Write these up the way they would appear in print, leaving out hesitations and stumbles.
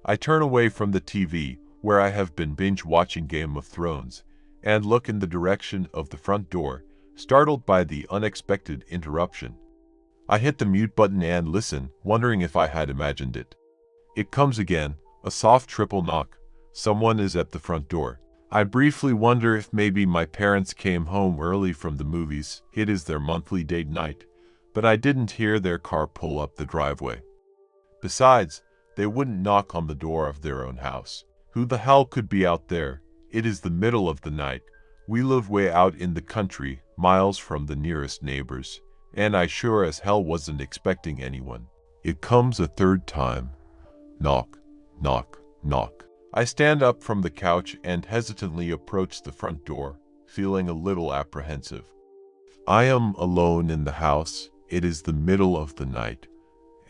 I turn away from the TV, where I have been binge-watching Game of Thrones, and look in the direction of the front door, startled by the unexpected interruption. I hit the mute button and listen, wondering if I had imagined it. It comes again, a soft triple knock. Someone is at the front door. I briefly wonder if maybe my parents came home early from the movies. It is their monthly date night, but I didn't hear their car pull up the driveway. Besides, they wouldn't knock on the door of their own house. Who the hell could be out there? It is the middle of the night. We live way out in the country, miles from the nearest neighbors, and I sure as hell wasn't expecting anyone. It comes a third time. Knock, knock, knock. I stand up from the couch and hesitantly approach the front door, feeling a little apprehensive. I am alone in the house. It is the middle of the night,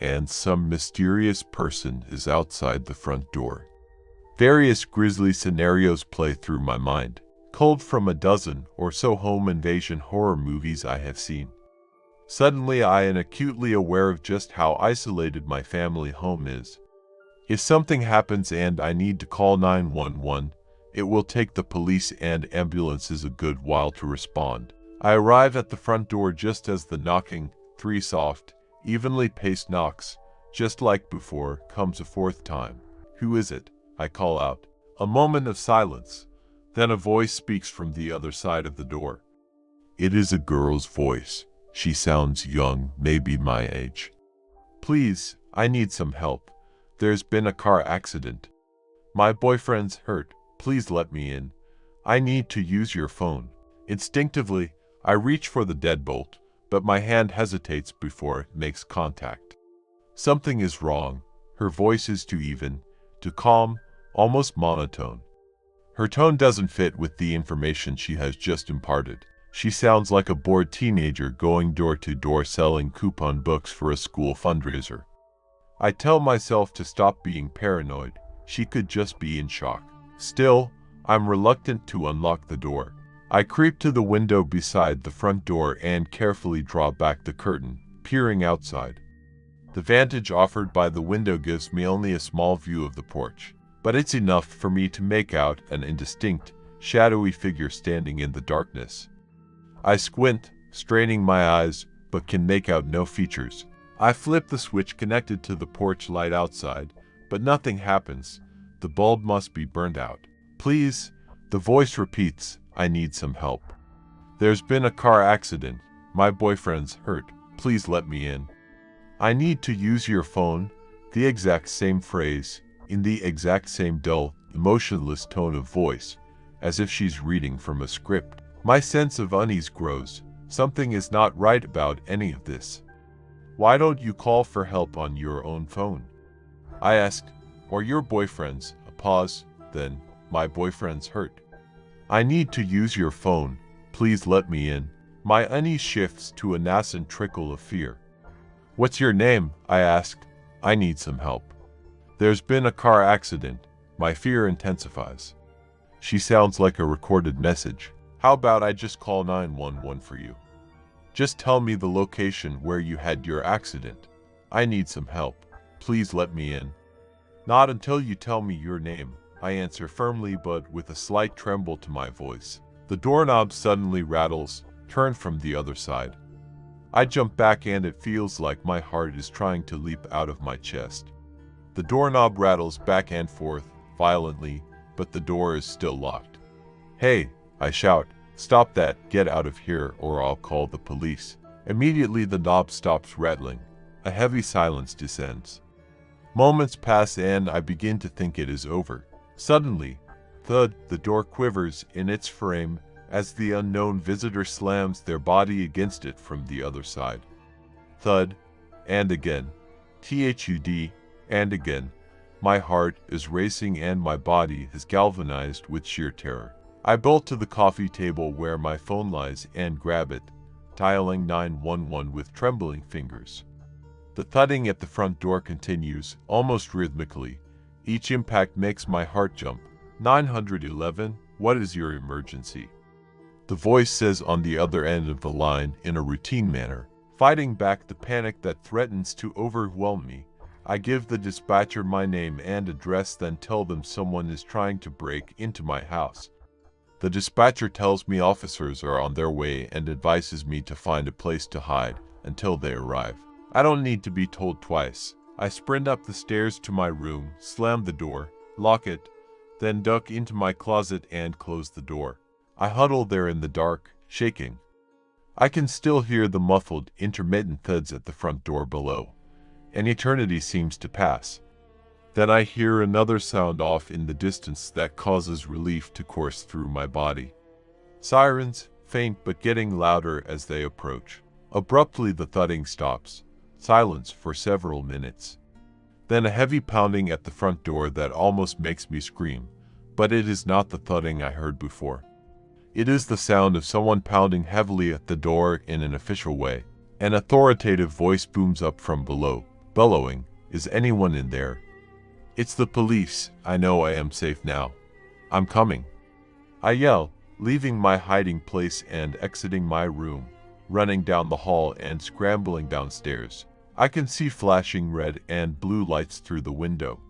and some mysterious person is outside the front door. Various grisly scenarios play through my mind, culled from a dozen or so home invasion horror movies I have seen. Suddenly I am acutely aware of just how isolated my family home is. If something happens and I need to call 911, it will take the police and ambulances a good while to respond. I arrive at the front door just as the knocking, 3 soft, evenly paced knocks, just like before, comes a fourth time. Who is it? I call out. A moment of silence. Then a voice speaks from the other side of the door. It is a girl's voice. She sounds young, maybe my age. Please, I need some help. There's been a car accident. My boyfriend's hurt. Please let me in. I need to use your phone. Instinctively, I reach for the deadbolt, but my hand hesitates before it makes contact. Something is wrong. Her voice is too even, too calm, almost monotone. Her tone doesn't fit with the information she has just imparted. She sounds like a bored teenager going door to door selling coupon books for a school fundraiser. I tell myself to stop being paranoid. She could just be in shock. Still, I'm reluctant to unlock the door. I creep to the window beside the front door and carefully draw back the curtain, peering outside. The vantage offered by the window gives me only a small view of the porch, but it's enough for me to make out an indistinct, shadowy figure standing in the darkness. I squint, straining my eyes, but can make out no features. I flip the switch connected to the porch light outside, but nothing happens. The bulb must be burned out. Please, the voice repeats, I need some help. There's been a car accident. My boyfriend's hurt. Please let me in. I need to use your phone. The exact same phrase, in the exact same dull, emotionless tone of voice, as if she's reading from a script. My sense of unease grows. Something is not right about any of this. Why don't you call for help on your own phone? I ask, or your boyfriend's. A pause, then, my boyfriend's hurt. I need to use your phone. Please let me in. My unease shifts to a nascent trickle of fear. What's your name? I ask. I need some help. There's been a car accident. My fear intensifies. She sounds like a recorded message. How about I just call 911 for you? Just tell me the location where you had your accident. I need some help. Please let me in. Not until you tell me your name, I answer firmly but with a slight tremble to my voice. The doorknob suddenly rattles, turned from the other side. I jump back and it feels like my heart is trying to leap out of my chest. The doorknob rattles back and forth, violently, but the door is still locked. Hey, I shout. Stop that, get out of here or I'll call the police. Immediately the knob stops rattling. A heavy silence descends. Moments pass and I begin to think it is over. Suddenly, thud, the door quivers in its frame as the unknown visitor slams their body against it from the other side. Thud, and again. THUD, and again. My heart is racing and my body is galvanized with sheer terror. I bolt to the coffee table where my phone lies and grab it, dialing 911 with trembling fingers. The thudding at the front door continues, almost rhythmically. Each impact makes my heart jump. 911, what is your emergency? The voice says on the other end of the line in a routine manner, fighting back the panic that threatens to overwhelm me. I give the dispatcher my name and address, then tell them someone is trying to break into my house. The dispatcher tells me officers are on their way and advises me to find a place to hide until they arrive. I don't need to be told twice. I sprint up the stairs to my room, slam the door, lock it, then duck into my closet and close the door. I huddle there in the dark, shaking. I can still hear the muffled, intermittent thuds at the front door below. An eternity seems to pass. Then I hear another sound off in the distance that causes relief to course through my body. Sirens, faint but getting louder as they approach. Abruptly the thudding stops. Silence for several minutes. Then a heavy pounding at the front door that almost makes me scream, but it is not the thudding I heard before. It is the sound of someone pounding heavily at the door in an official way. An authoritative voice booms up from below, bellowing, "Is anyone in there?" It's the police. I know I am safe now. I'm coming. I yell, leaving my hiding place and exiting my room, running down the hall and scrambling downstairs. I can see flashing red and blue lights through the window.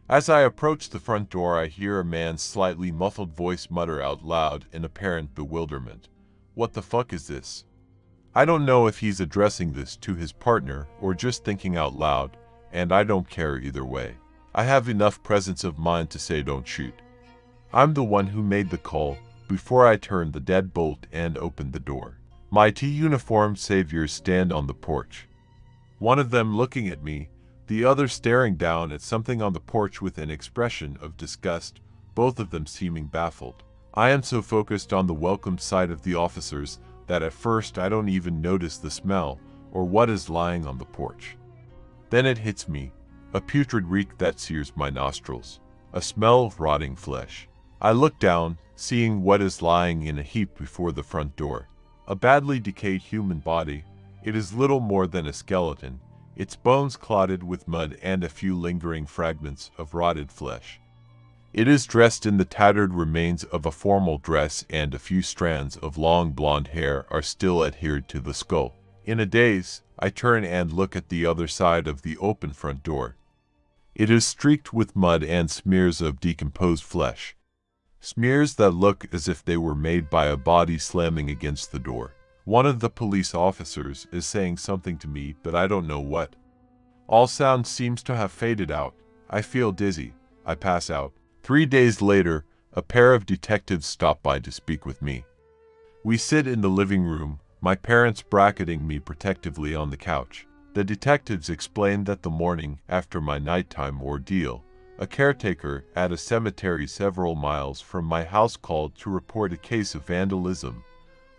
As I approach the front door, I hear a man's slightly muffled voice mutter out loud in apparent bewilderment. What the fuck is this? I don't know if he's addressing this to his partner or just thinking out loud, and I don't care either way. I have enough presence of mind to say don't shoot. I'm the one who made the call before I turned the deadbolt and opened the door. My T-uniformed saviors stand on the porch. One of them looking at me, the other staring down at something on the porch with an expression of disgust, both of them seeming baffled. I am so focused on the welcome sight of the officers that at first I don't even notice the smell or what is lying on the porch. Then it hits me, a putrid reek that sears my nostrils, a smell of rotting flesh. I look down, seeing what is lying in a heap before the front door. A badly decayed human body. It is little more than a skeleton, its bones clotted with mud and a few lingering fragments of rotted flesh. It is dressed in the tattered remains of a formal dress, and a few strands of long blonde hair are still adhered to the skull. In a daze, I turn and look at the other side of the open front door. It is streaked with mud and smears of decomposed flesh. Smears that look as if they were made by a body slamming against the door. One of the police officers is saying something to me, but I don't know what. All sound seems to have faded out. I feel dizzy. I pass out. 3 days later, a pair of detectives stop by to speak with me. We sit in the living room, my parents bracketing me protectively on the couch. The detectives explain that the morning after my nighttime ordeal, a caretaker at a cemetery several miles from my house called to report a case of vandalism.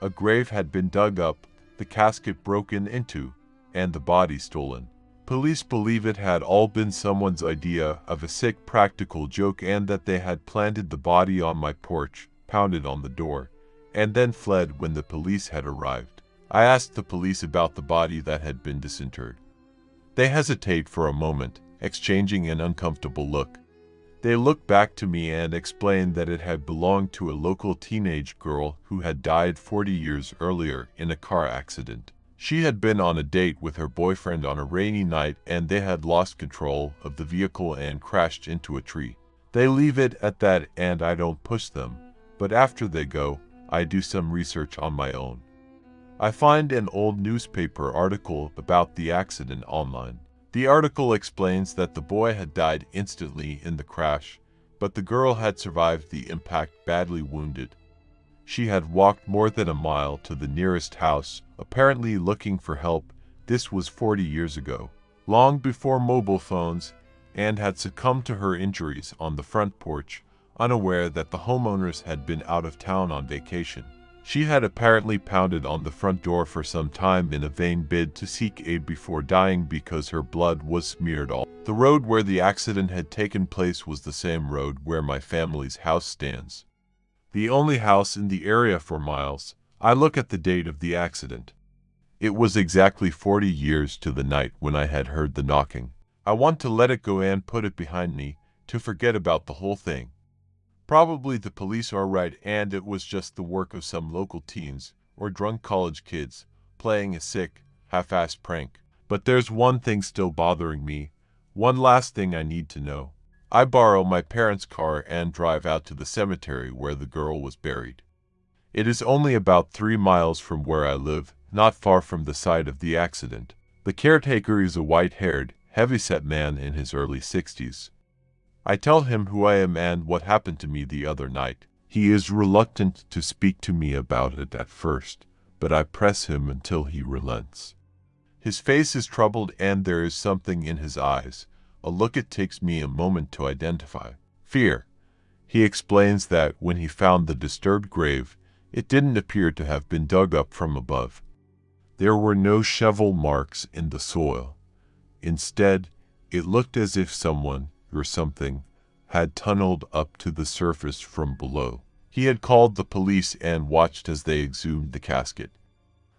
A grave had been dug up, the casket broken into, and the body stolen. Police believe it had all been someone's idea of a sick practical joke, and that they had planted the body on my porch, pounded on the door, and then fled when the police had arrived. I asked the police about the body that had been disinterred. They hesitate for a moment, exchanging an uncomfortable look. They look back to me and explain that it had belonged to a local teenage girl who had died 40 years earlier in a car accident. She had been on a date with her boyfriend on a rainy night, and they had lost control of the vehicle and crashed into a tree. They leave it at that, and I don't push them, but after they go, I do some research on my own. I find an old newspaper article about the accident online. The article explains that the boy had died instantly in the crash, but the girl had survived the impact badly wounded. She had walked more than a mile to the nearest house, apparently looking for help. This was 40 years ago, long before mobile phones, and had succumbed to her injuries on the front porch, unaware that the homeowners had been out of town on vacation. She had apparently pounded on the front door for some time in a vain bid to seek aid before dying because her blood was smeared all. The road where the accident had taken place was the same road where my family's house stands. The only house in the area for miles. I look at the date of the accident. It was exactly 40 years to the night when I had heard the knocking. I want to let it go and put it behind me, to forget about the whole thing. Probably the police are right, and it was just the work of some local teens or drunk college kids playing a sick, half-assed prank. But there's one thing still bothering me. One last thing I need to know. I borrow my parents' car and drive out to the cemetery where the girl was buried. It is only about 3 miles from where I live, not far from the site of the accident. The caretaker is a white-haired, heavy-set man in his early 60s. I tell him who I am and what happened to me the other night. He is reluctant to speak to me about it at first, but I press him until he relents. His face is troubled and there is something in his eyes, a look it takes me a moment to identify. Fear. He explains that when he found the disturbed grave, it didn't appear to have been dug up from above. There were no shovel marks in the soil. Instead, it looked as if someone, or something, had tunneled up to the surface from below. He had called the police and watched as they exhumed the casket.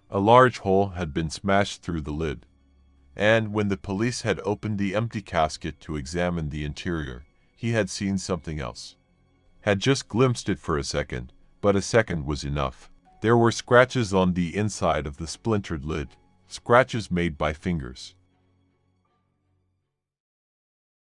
A large hole had been smashed through the lid, and when the police had opened the empty casket to examine the interior, he had seen something else. Had just glimpsed it for a second, but a second was enough. There were scratches on the inside of the splintered lid, scratches made by fingers.